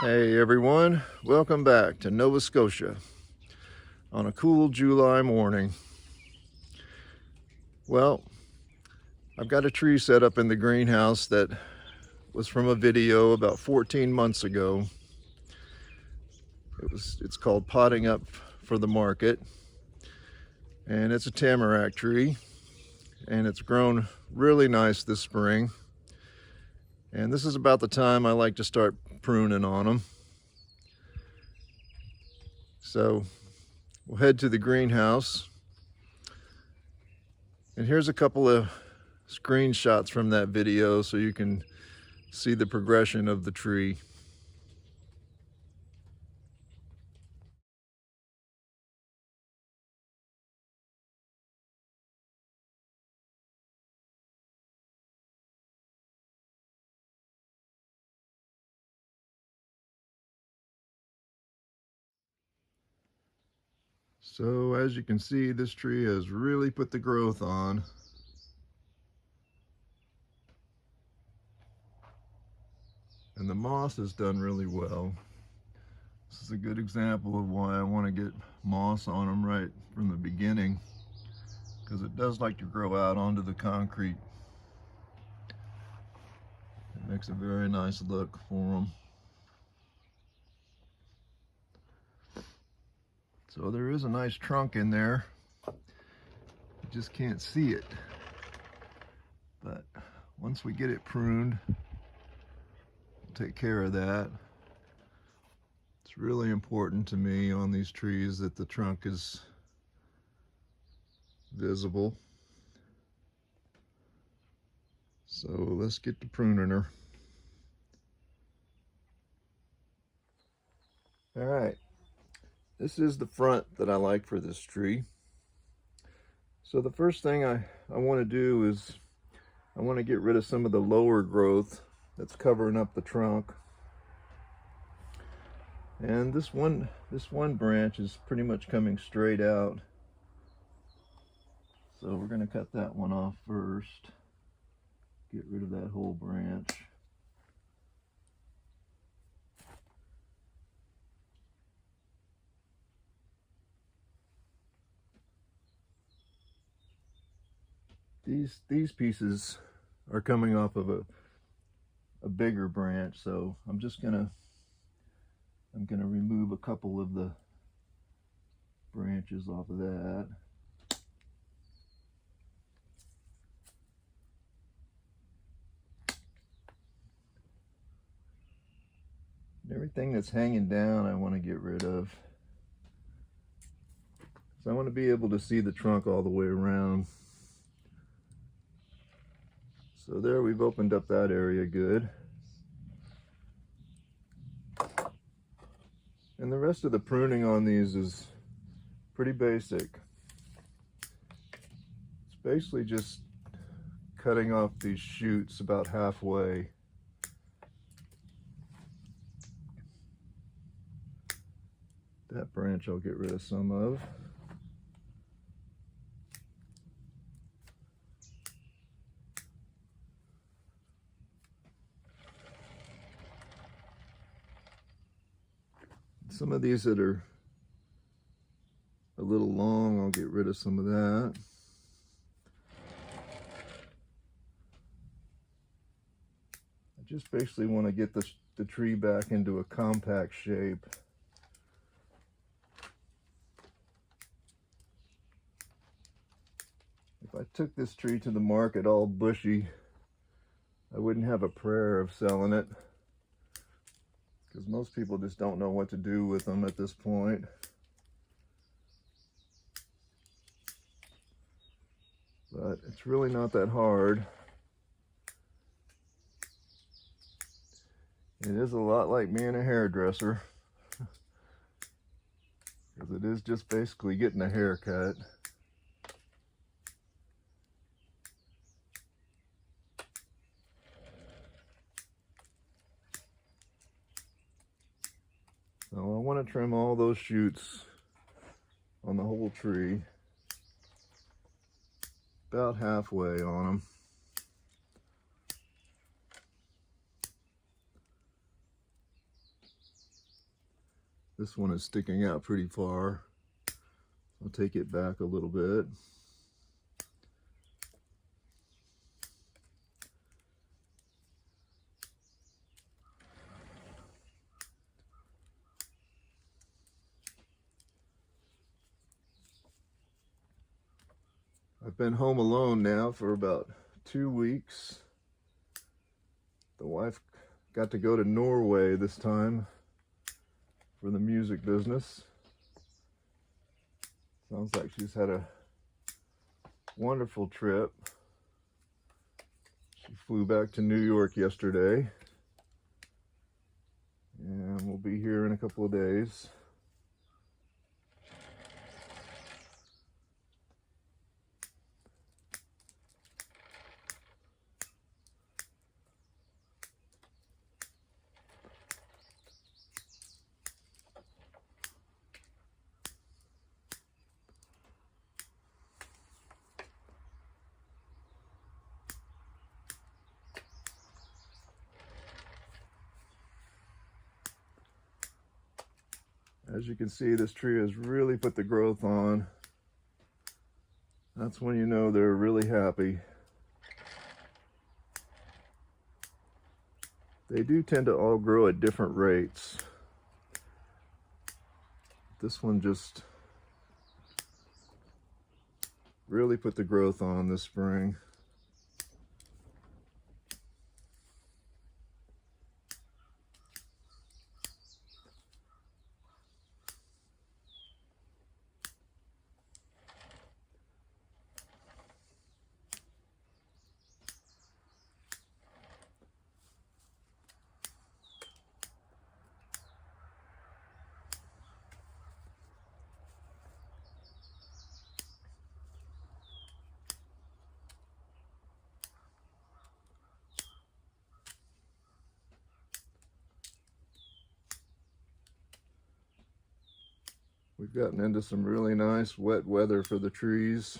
Hey everyone, welcome back to Nova Scotia on a cool July morning. Well, I've got a tree set up in the greenhouse that was from a video about 14 months ago. It's called Potting Up for the Market, and it's a tamarack tree, and it's grown really nice this spring. And this is about the time I like to start pruning on them. So we'll head to the greenhouse. And here's a couple of screenshots from that video so you can see the progression of the tree. So as you can see, this tree has really put the growth on. And the moss has done really well. This is a good example of why I want to get moss on them right from the beginning, because it does like to grow out onto the concrete. It makes a very nice look for them. So there is a nice trunk in there. You just can't see it. But once we get it pruned, we'll take care of that. It's really important to me on these trees that the trunk is visible. So let's get to pruning her. All right, this is the front that I like for this tree. So the first thing I want to do is I want to get rid of some of the lower growth that's covering up the trunk. And this one branch is pretty much coming straight out. So we're going to cut that one off first. Get rid of that whole branch. These pieces are coming off of a bigger branch, so I'm gonna remove a couple of the branches off of that. And everything that's hanging down I want to get rid of. So I want to be able to see the trunk all the way around. So there, we've opened up that area good. And the rest of the pruning on these is pretty basic. It's basically just cutting off these shoots about halfway. That branch I'll get rid of some of. Some of these that are a little long, I'll get rid of some of that. I just basically want to get the tree back into a compact shape. If I took this tree to the market all bushy, I wouldn't have a prayer of selling it, because most people just don't know what to do with them at this point. But it's really not that hard. It is a lot like being a hairdresser, because it is just basically getting a haircut. So I want to trim all those shoots on the whole tree, about halfway on them. This one is sticking out pretty far. I'll take it back a little bit. I've been home alone now for about 2 weeks. The wife got to go to Norway this time for the music business. Sounds like she's had a wonderful trip. She flew back to New York yesterday, and we'll be here in a couple of days. As you can see, this tree has really put the growth on. That's when you know they're really happy. They do tend to all grow at different rates. This one just really put the growth on this spring. We've gotten into some really nice wet weather for the trees.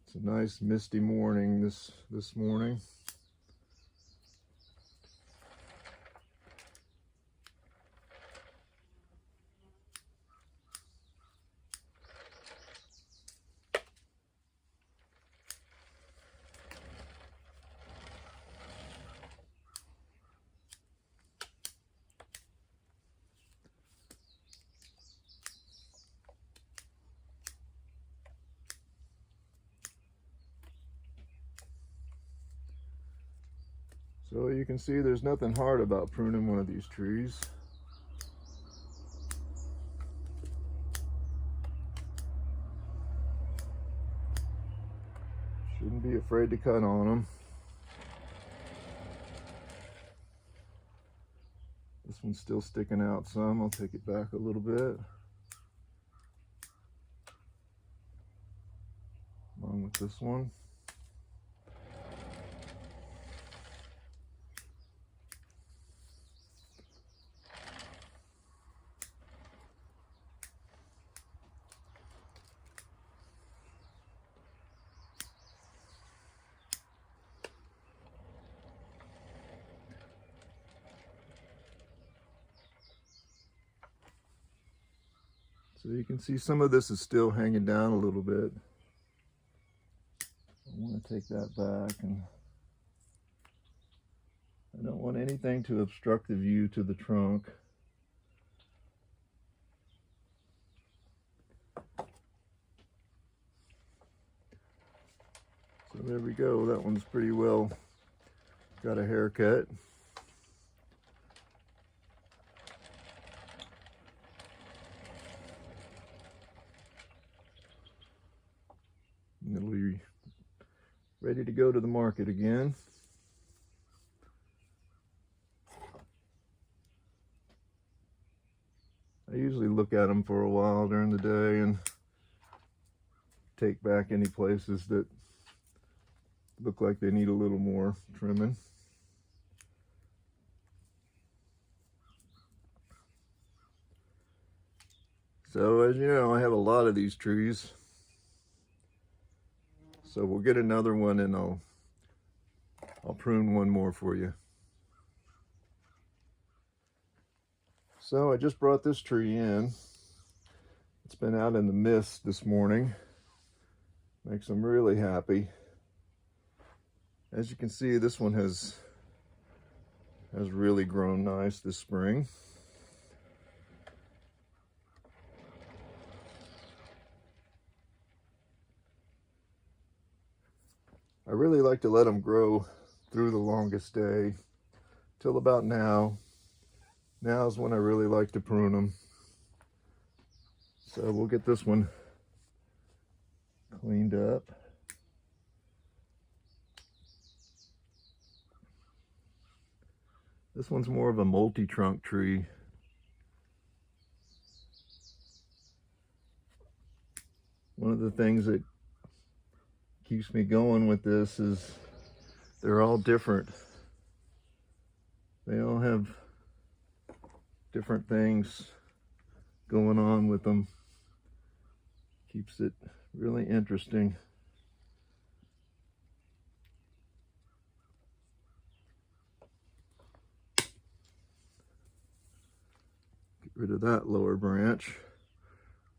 It's a nice misty morning this morning. So you can see there's nothing hard about pruning one of these trees. Shouldn't be afraid to cut on them. This one's still sticking out some. I'll take it back a little bit. Along with this one. So you can see some of this is still hanging down a little bit. I want to take that back, and I don't want anything to obstruct the view to the trunk. So there we go. That one's pretty well got a haircut. It'll be ready to go to the market again. I usually look at them for a while during the day and take back any places that look like they need a little more trimming. So as you know, I have a lot of these trees. So we'll get another one, and I'll prune one more for you. So I just brought this tree in. It's been out in the mist this morning. Makes them really happy. As you can see, this one has really grown nice this spring. I really like to let them grow through the longest day till about now. Now is when I really like to prune them. So we'll get this one cleaned up. This one's more of a multi-trunk tree. One of the things that keeps me going with this is they're all different. They all have different things going on with them. Keeps it really interesting. Get rid of that lower branch.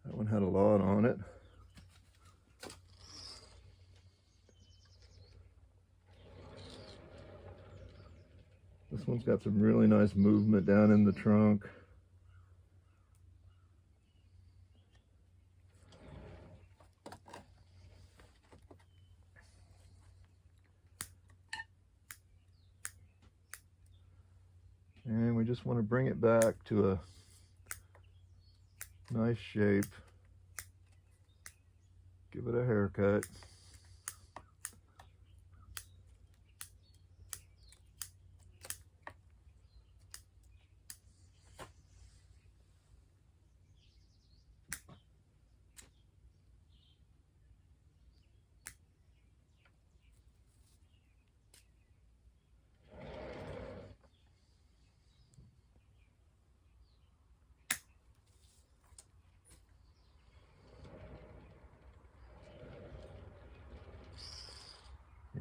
That one had a lot on it. This one's got some really nice movement down in the trunk. And we just want to bring it back to a nice shape. Give it a haircut.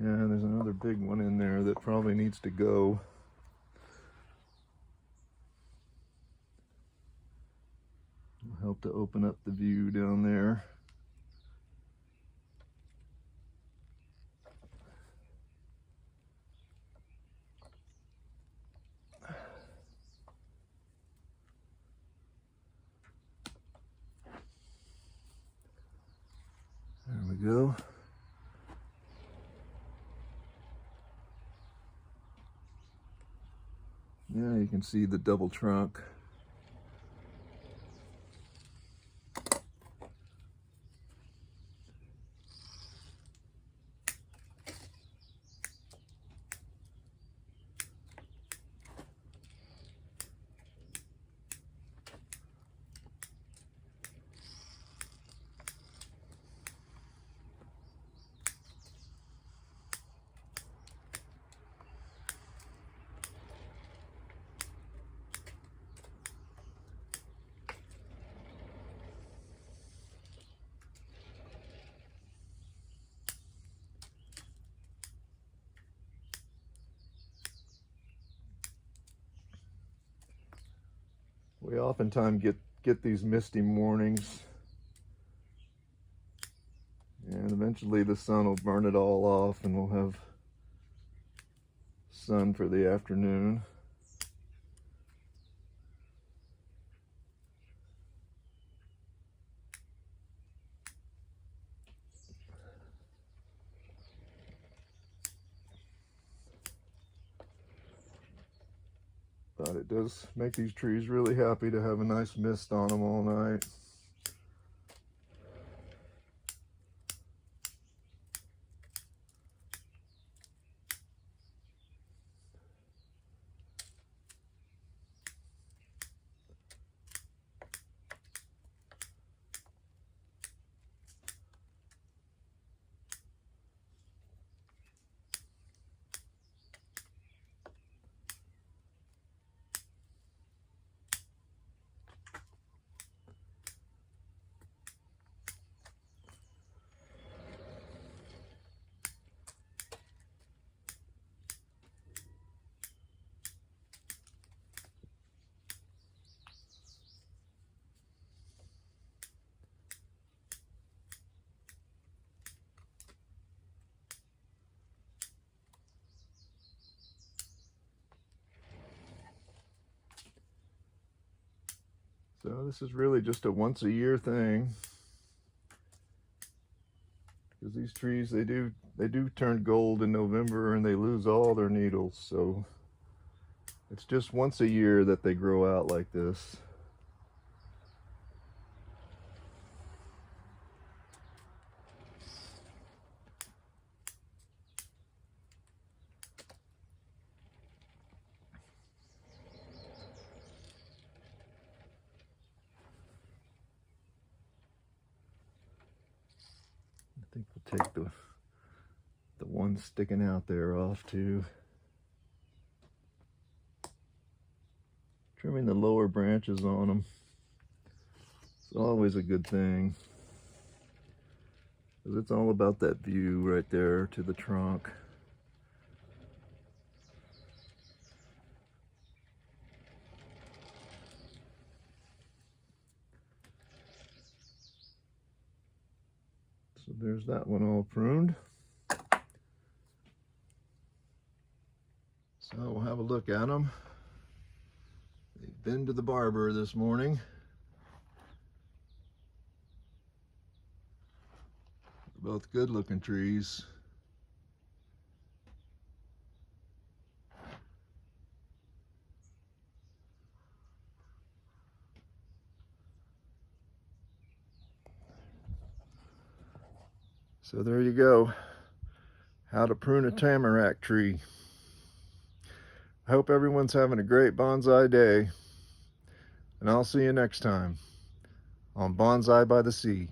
Yeah, there's another big one in there that probably needs to go. It'll help to open up the view down there. There we go. Yeah, you can see the double trunk. We oftentimes get these misty mornings, and eventually the sun will burn it all off and we'll have sun for the afternoon. But it does make these trees really happy to have a nice mist on them all night. So this is really just a once a year thing, because these trees, they do turn gold in November and they lose all their needles. So it's just once a year that they grow out like this. I think we'll take the one sticking out there off too. Trimming the lower branches on them. It's always a good thing, because it's all about that view right there to the trunk. So there's that one all pruned. So we'll have a look at them. They've been to the barber this morning. They're both good looking trees. So there you go. How to prune a tamarack tree. I hope everyone's having a great bonsai day. And I'll see you next time on Bonsai by the Sea.